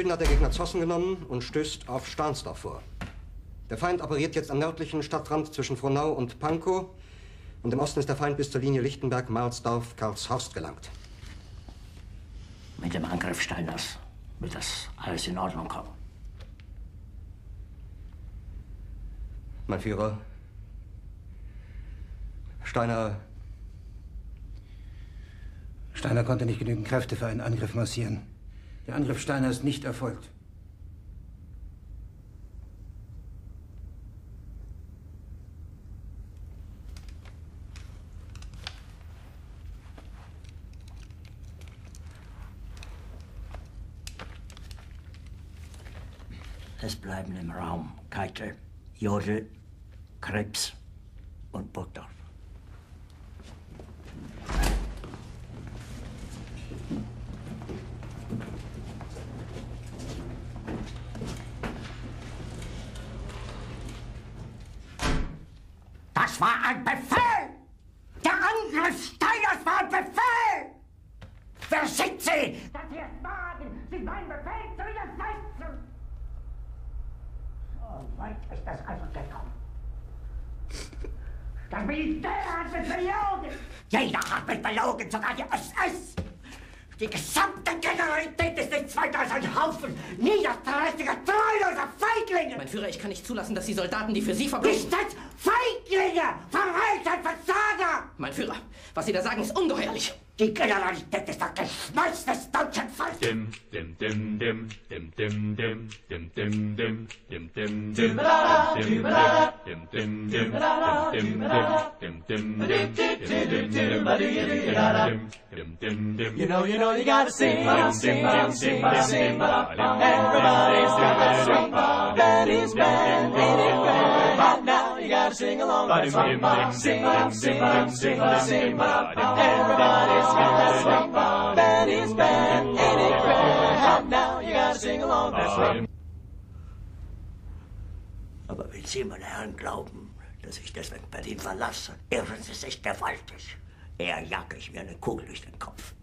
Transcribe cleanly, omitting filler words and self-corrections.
Süden hat der Gegner Zossen genommen und stößt auf Stahnsdorf vor. Der Feind operiert jetzt am nördlichen Stadtrand zwischen Frohnau und Pankow. Und im Osten ist der Feind bis zur Linie Lichtenberg-Marsdorf-Karlshorst gelangt. Mit dem Angriff Steiners wird das alles in Ordnung kommen. Mein Führer, Steiner konnte nicht genügend Kräfte für einen Angriff massieren. Der Angriff Steiner ist nicht erfolgt. Es bleiben im Raum Keitel, Jodl, Krebs und Burgdorf. Das war ein Befehl! Der Angriff Steiners war ein Befehl! Wer sind Sie, dass Sie es wagen, sich meinen Befehl zu widersetzen? So weit ist das also gekommen. Das Militär hat mich belogen! Jeder hat mich belogen, sogar die SS! Die gesamte Generalität ist nichts weiter als ein Haufen niederträchtiger, treuloser Feiglinge! Mein Führer, ich kann nicht zulassen, dass die Soldaten, die für Sie verbringen... Nicht als Feiglinge! Verreiter, Versager! Mein Führer, was Sie da sagen, ist ungeheuerlich. Die Generalität ist das Geschmeiß des deutschen Volkes! You know, you gotta sing, sing, sing, sing. Everybody's gotta swing. Betty's band, ain't it grand? Hot now, you gotta sing along that song. Sing, sing, sing, sing. Everybody's gotta swing. Betty's band, ain't it grand? Hot now, you gotta sing along that song. Aber wenn Sie, meine Herren, glauben, dass ich deswegen Berlin verlasse, irren Sie sich gewaltig. Eher jage ich mir eine Kugel durch den Kopf.